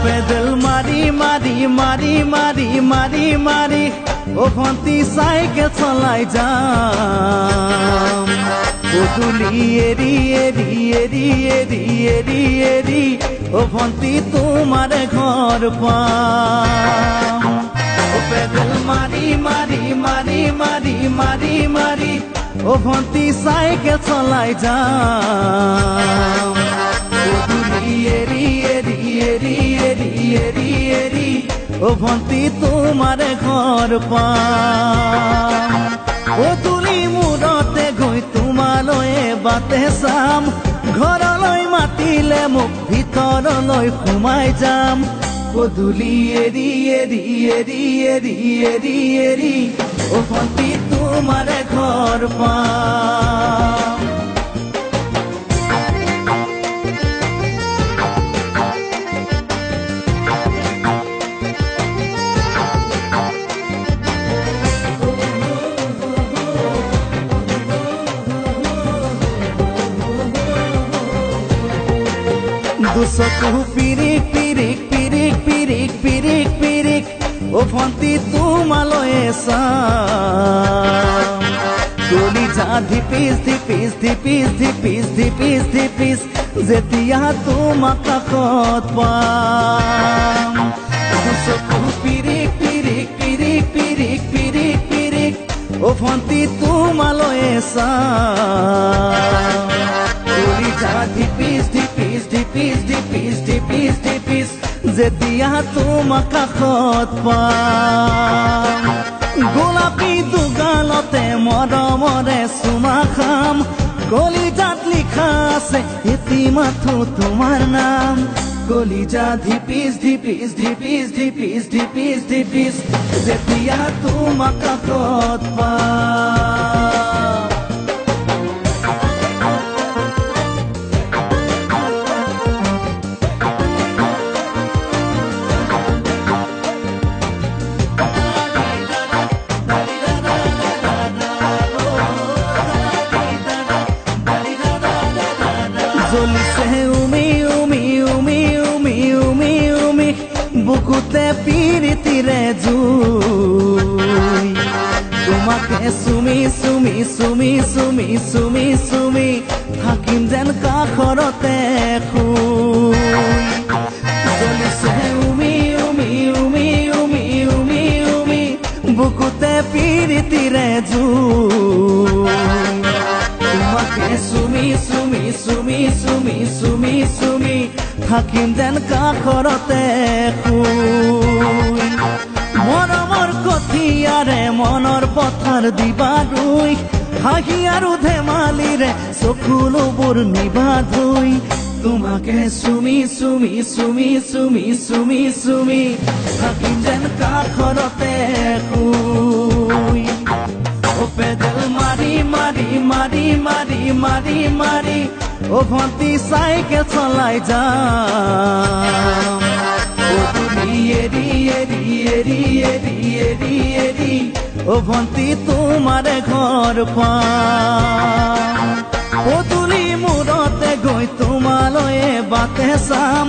pedal মাৰি মাৰি মাৰি মাৰি মাৰি মাৰি ও ভণ্টি চাইকেল চলাই যাম গধূলি এৰি এৰি এৰি এৰি এৰি এৰি ও ভণ্টি তোমাৰ ঘৰ পাম পেডেল মাৰি মাৰি মাৰি মাৰি মাৰি মাৰি ও ভণ্টি চাইকেল চলাই যাম গধূলি এৰি এৰি এৰি এৰি এৰি এৰি ও ভণ্টি তোমাৰ ঘৰ পাম গধূলি মূৰতে গৈ তোমালৈ বাটে চাম ঘৰলৈ মাতিলে মোক ভিতৰলৈ সোমাই যাম গধূলি এৰি এৰি এৰি এৰি এৰি এৰি ও ভণ্টি তোমাৰ ঘৰ পাম দুচকু পিৰিক পিৰিক পিৰিক পিৰিক পিৰিক পিৰিক ও ভণ্টি তোমালৈ চাম কলিজা ধিপিস ধিপিস ধিপিস ধিপিস ধিপিস ধিপিস যেতিয়া তোমাক কাষত পাম দুচকু পিৰিক পিৰিক পিৰিক পিৰিক পিৰিক পিৰিক ও ভণ্টি তোমালৈ চাম কলিজা ধিপিস ধিপিস ধিপিস ধিপিস ধিপিস ধিপিস যেতিয়া তোমাক কাষত পাম গোলাপী দুগালতে মৰমৰে চুমা খাম কলিজাত লিখা আছে এটি মাথো তোমাৰ নাম কলিজা ধিপিস ধিপিস ধিপিস ধিপিস ধিপিস ধিপিস যেতিয়া তোমাক কাষত পাম জ্বলিছে উমি উমি উমি উমি উমি উমি বুকুতে পিৰিতিৰে জুই তোমাকে চুমি চুমি চুমি চুমি চুমি চুমি থাকিম যেন কাষৰতে শুই জ্বলিছে উমি উমি উমি উমি উমি উমি বুকুতে পিৰিতিৰে জুই তোমাকে চুমি চুমি চুমি চুমি চুমি চুমি থাকিম যেন কাষৰতে শুই মৰমৰ কঠিয়াৰে মনৰ পথাৰ দিবা ৰুই হাঁহি আৰু ধেমালিৰে চকুলোবোৰ নিবা ধুই তোমাকে চুমি চুমি চুমি চুমি চুমি চুমি থাকিম যেন কাষৰতে শুই ও পেডেল মাৰি মাৰি মাৰি মাৰি মাৰি মাৰি ও ভণ্টি চাইকেল চলাই যাম গধূলি এৰি এৰি এৰি এৰি এৰি এৰি ও ভণ্টি তোমাৰ ঘৰ পাম গধূলি মূৰতে গৈ তোমালৈ বাটে চাম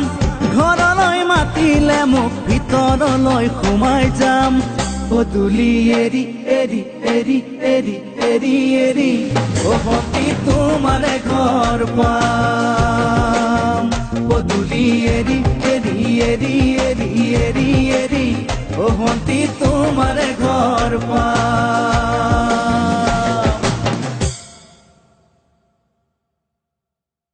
ঘৰলৈ মাতিলে মোক ভিতৰলৈ সোমাই যাম গধূলি এৰি এৰি এৰি এৰি এৰি এৰি ও ভণ্টি তোমাৰ ঘৰ পাম গধূলি এৰি এৰি এৰি এৰি এৰি এৰি ও ভণ্টি তোমাৰ ঘৰ পাম